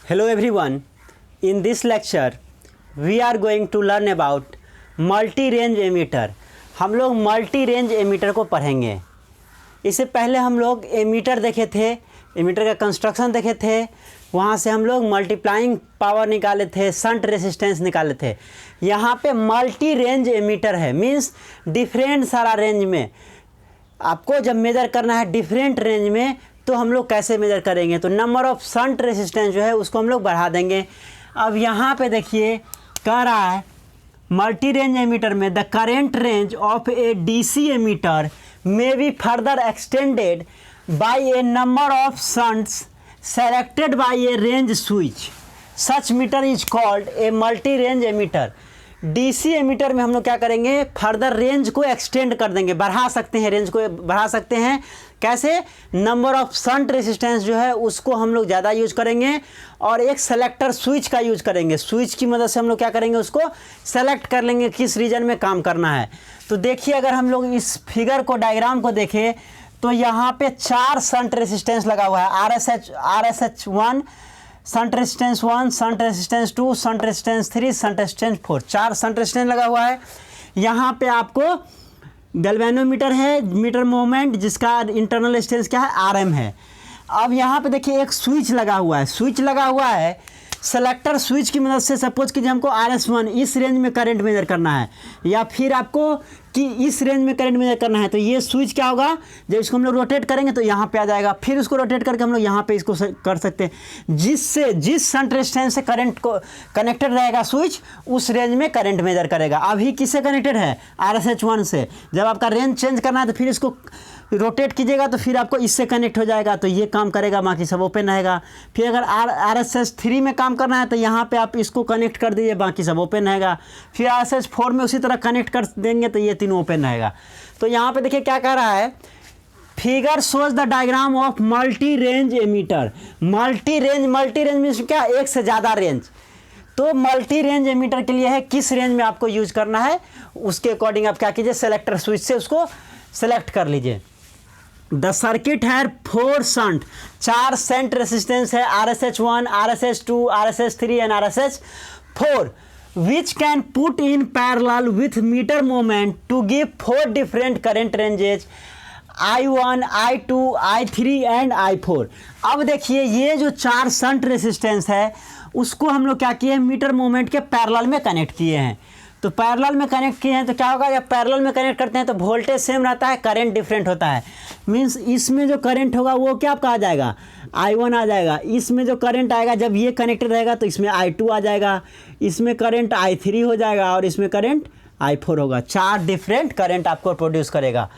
Hello everyone, in this lecture we are going to learn about multi range ammeter. हम लोग multi range ammeter को पढ़ेंगे। इससे पहले हम लोग एमीटर देखे थे, एमीटर का कंस्ट्रक्शन देखे थे, वहाँ से हम लोग मल्टीप्लाइंग पावर निकाले थे, शंट रेसिस्टेंस निकाले थे। यहाँ पे मल्टी रेंज एमीटर है, मीन्स डिफरेंट सारा रेंज में आपको जब मेजर करना है डिफरेंट रेंज में, तो हम लोग कैसे मेजर करेंगे, तो नंबर ऑफ शंट रेसिस्टेंस जो है उसको हम लोग बढ़ा देंगे। अब यहाँ पे देखिए कह रहा है मल्टी रेंज एमीटर में the current range of a DC ammeter may be further extended by a number of shunts selected by a range switch. Such meter is called a multi range ammeter. DC ammeter में हम लोग क्या करेंगे, further range को extend कर देंगे, बढ़ा सकते हैं, रेंज को बढ़ा सकते हैं। कैसे? नंबर ऑफ शंट रेसिस्टेंस जो है उसको हम लोग ज़्यादा यूज करेंगे और एक सेलेक्टर स्विच का यूज करेंगे। स्विच की मदद से हम लोग क्या करेंगे, उसको सेलेक्ट कर लेंगे किस रीजन में काम करना है। तो देखिए अगर हम लोग इस फिगर को, डायग्राम को देखें तो यहाँ पे 4 शंट रेसिस्टेंस लगा हुआ है। RSH1, shunt resistance 1, shunt resistance 2, shunt resistance 3, shunt resistance 4, 4 shunt resistance लगा हुआ है। यहाँ पे आपको गैल्वेनोमीटर है, मीटर मोमेंट, जिसका इंटरनल रेजिस्टेंस क्या है, RM है। अब यहाँ पे देखिए एक स्विच लगा हुआ है, स्विच लगा हुआ है। सेलेक्टर स्विच की मदद से सपोज कीजिए हमको RS1 इस रेंज में करंट मेजर करना है, या फिर आपको कि इस रेंज में करंट मेजर करना है, तो ये स्विच क्या होगा, जब इसको हम लोग रोटेट करेंगे तो यहाँ पे आ जाएगा, फिर उसको रोटेट करके हम लोग यहाँ पे इसको कर सकते हैं, जिससे जिस शंट रेजिस्टेंस से करंट को कनेक्टेड रहेगा स्विच, उस रेंज में करंट मेजर करेगा। अभी किससे कनेक्टेड है, RSH1 से। जब आपका रेंज चेंज करना है तो फिर इसको रोटेट कीजिएगा तो फिर आपको इससे कनेक्ट हो जाएगा, तो ये काम करेगा, बाकी सब ओपन रहेगा। फिर अगर RSH3 में काम करना है तो यहाँ पे आप इसको कनेक्ट कर दीजिए, बाकी सब ओपन रहेगा। फिर RSH4 में उसी तरह कनेक्ट कर देंगे तो ये तीनों ओपन रहेगा। तो यहाँ पे देखिए क्या कह रहा है, figure shows the diagram of multi range ammeter. Multi range means क्या, एक से ज़्यादा रेंज। तो मल्टी रेंज एमीटर के लिए है किस रेंज में आपको यूज करना है, उसके अकॉर्डिंग आप क्या कीजिए, सेलेक्टर स्विच से उसको सेलेक्ट कर लीजिए। द सर्किट है 4 शंट, 4 शंट रेसिस्टेंस है, RSH1, RSH2, RSH3 and RSH4, which can put in parallel with meter moment to give 4 different current ranges I1, I2, I3 and I4। अब देखिए ये जो 4 शंट रेसिस्टेंस है उसको हम लोग क्या किए हैं, मीटर मोमेंट के पैरेलल में कनेक्ट किए हैं। तो पैरेलल में कनेक्ट किए हैं तो क्या होगा, जब पैरेलल में कनेक्ट करते हैं तो वोल्टेज सेम रहता है, करंट डिफरेंट होता है। मींस इसमें जो करंट होगा वो क्या आपका आ जाएगा, I1 आ जाएगा। इसमें जो करंट आएगा जब ये कनेक्टेड रहेगा तो इसमें I2 आ जाएगा, इसमें करंट I3 हो जाएगा और इसमें करंट I4 होगा। 4 डिफरेंट करंट आपको प्रोड्यूस करेगा।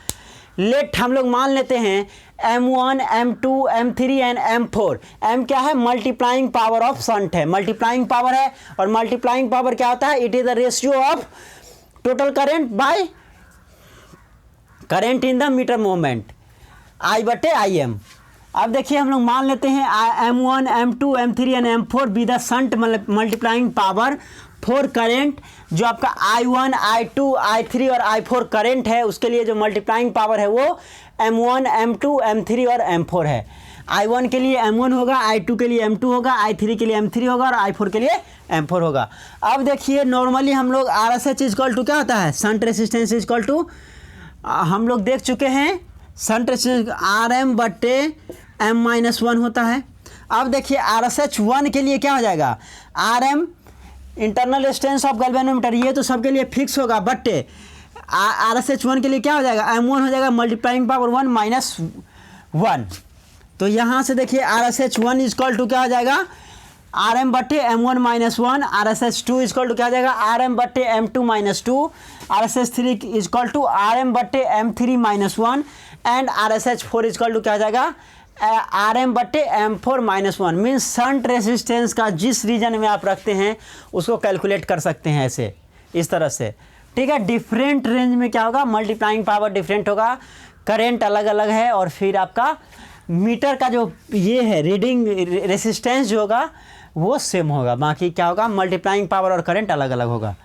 लेट हम लोग मान लेते हैं M1, M2, M3 and M4। M क्या है, मल्टीप्लाइंग पावर ऑफ शंट है, मल्टीप्लाइंग पावर है। और मल्टीप्लाइंग पावर क्या होता है, it is the ratio of total current by current in the meter moment, I/IM। अब देखिए हम लोग मान लेते हैं M1, M2, M3 and M4 be the shunt multiplying power for current. जो आपका I1, I2, I3 और I4 करंट है उसके लिए जो मल्टीप्लाइंग पावर है वो M1, M2, M3 और M4 है। I1 के लिए M1 होगा, I2 के लिए M2 होगा, I3 के लिए M3 होगा और I4 के लिए M4 होगा। अब देखिए नॉर्मली हम लोग RSH इक्वल टू क्या होता है, शंट रेसिस्टेंस इक्वल टू, हम लोग देख चुके हैं शंट रेसिस्टेंस RM/M-1 होता है। अब देखिए RSH1 के लिए क्या हो जाएगा, RM internal resistance of galvanometer, ये तो सबके लिए फिक्स होगा, बट RSH1 के लिए क्या हो जाएगा, M1 हो जाएगा मल्टीप्लाइंग पावर 1-1। तो यहाँ से देखिए RSH1 इक्वल टू क्या हो जाएगा, RM/M1-1, RSH2 इक्वल टू क्या हो जाएगा, RM/M2-2, RSH3 equal to RM/M3-1 and RSH4 equal to क्या हो जाएगा, RM/M4-1। मीन्स शंट रेसिस्टेंस का जिस रीजन में आप रखते हैं उसको कैलकुलेट कर सकते हैं ऐसे, इस तरह से, ठीक है। डिफरेंट रेंज में क्या होगा, मल्टीप्लाइंग पावर डिफरेंट होगा, करंट अलग अलग है, और फिर आपका मीटर का जो ये है रीडिंग रेसिस्टेंस जो होगा वो सेम होगा, बाकी क्या होगा, मल्टीप्लाइंग पावर और करंट अलग अलग होगा।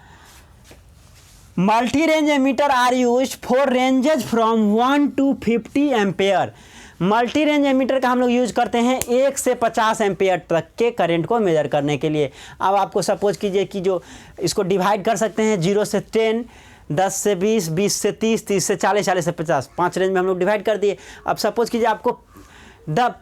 Multi range ammeter are used for ranges from 1 to 50 ampere. Multi range ammeter का हम लोग यूज करते हैं 1 से 50 एम्पियर तक के करंट को मेजर करने के लिए। अब आपको सपोज कीजिए कि जो इसको डिवाइड कर सकते हैं 0 से 10, 10 से 20, 20 से 30, 30 से 40, 40 से 50, 5 रेंज में हम लोग डिवाइड कर दिए। अब सपोज कीजिए आपको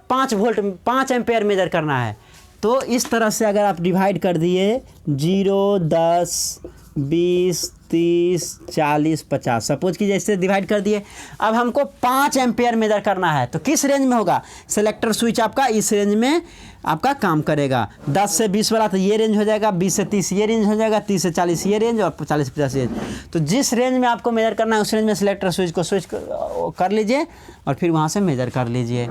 5 वोल्ट 5 एम्पियर मेजर करना है, तो इस तरह से अगर आप डिवाइड कर दिए 0, 10, 20, 30, 40, 50, सपोज कीजिए इससे डिवाइड कर दिए। अब हमको 5 एम्पियर मेजर करना है, तो किस रेंज में होगा? सेलेक्टर स्विच आपका इस रेंज में आपका काम करेगा। 10 से 20 वाला तो ये रेंज हो जाएगा, 20 से 30 ये रेंज हो जाएगा, 30 से 40 ये रेंज और 40 से 50 रेंज। तो जिस रेंज में आपको मेजर करना है उस रेंज में सेलेक्टर स्विच को स्विच कर लीजिए और फिर वहाँ से मेजर कर लीजिए।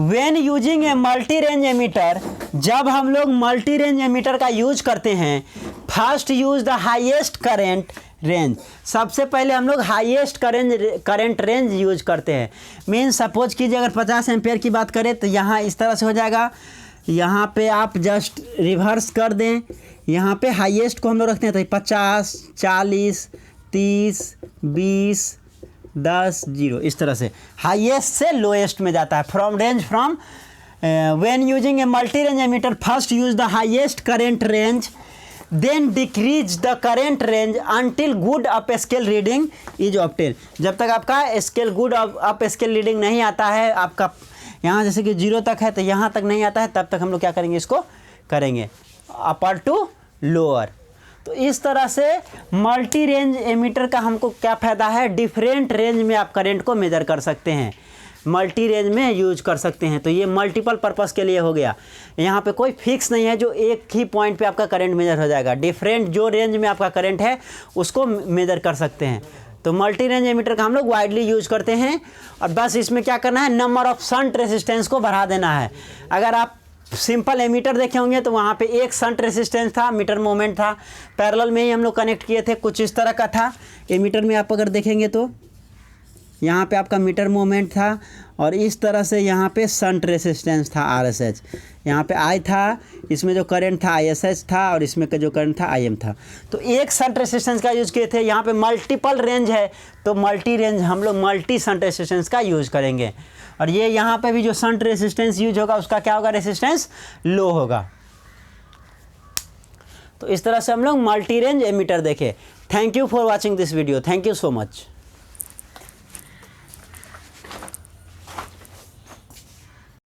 When using a multi range ammeter, जब हम लोग मल्टी रेंज एमीटर का यूज करते हैं, first use the highest current range. सबसे पहले हम लोग हाईएस्ट करेंट रेंज यूज करते हैं। मीन सपोज कीजिए अगर 50 एम्पियर की बात करें तो यहाँ इस तरह से हो जाएगा। यहाँ पे आप जस्ट रिवर्स कर दें, यहाँ पे हाईएस्ट को हम लोग रखते हैं तो 50, 40, 30, 20, 10, 0, इस तरह से हाईएस्ट से लोएस्ट में जाता है। From when using a multi range ammeter, first use the highest current range, then decrease the current range until good up scale reading is obtain. जब तक आपका scale good up scale reading नहीं आता है, आपका यहाँ जैसे कि 0 तक है तो यहाँ तक नहीं आता है, तब तक हम लोग क्या करेंगे, इसको करेंगे अपर टू लोअर। तो इस तरह से मल्टी रेंज एमीटर का हमको क्या फ़ायदा है, डिफरेंट रेंज में आप करंट को मेजर कर सकते हैं, मल्टी रेंज में यूज कर सकते हैं। तो ये मल्टीपल पर्पस के लिए हो गया। यहाँ पे कोई फिक्स नहीं है जो एक ही पॉइंट पे आपका करंट मेजर हो जाएगा। डिफरेंट जो रेंज में आपका करंट है उसको मेजर कर सकते हैं। तो मल्टी रेंज एमीटर का हम लोग वाइडली यूज करते हैं और बस इसमें क्या करना है, नंबर ऑफ शंट रेसिस्टेंस को बढ़ा देना है। अगर आप सिंपल एमीटर देखे होंगे तो वहाँ पे एक शंट रेसिस्टेंस था, मीटर मोमेंट था, पैरेलल में ही हम लोग कनेक्ट किए थे, कुछ इस तरह का था। एमीटर में आप अगर देखेंगे तो यहाँ पे आपका मीटर मोमेंट था और इस तरह से यहाँ पे शंट रेसिस्टेंस था RSH। यहाँ पे I था, इसमें जो करंट था ISH था और इसमें का जो करंट था IM था। तो एक शंट रेसिस्टेंस का यूज़ किए थे। यहाँ पे मल्टीपल रेंज है तो मल्टी रेंज हम लोग मल्टी शंट रेसिस्टेंस का यूज़ करेंगे। और ये यहाँ पे भी जो शंट रेसिस्टेंस यूज होगा उसका क्या होगा, रेसिस्टेंस लो होगा। तो इस तरह से हम लोग मल्टी रेंज एमीटर देखे। Thank you for watching this video. Thank you so much.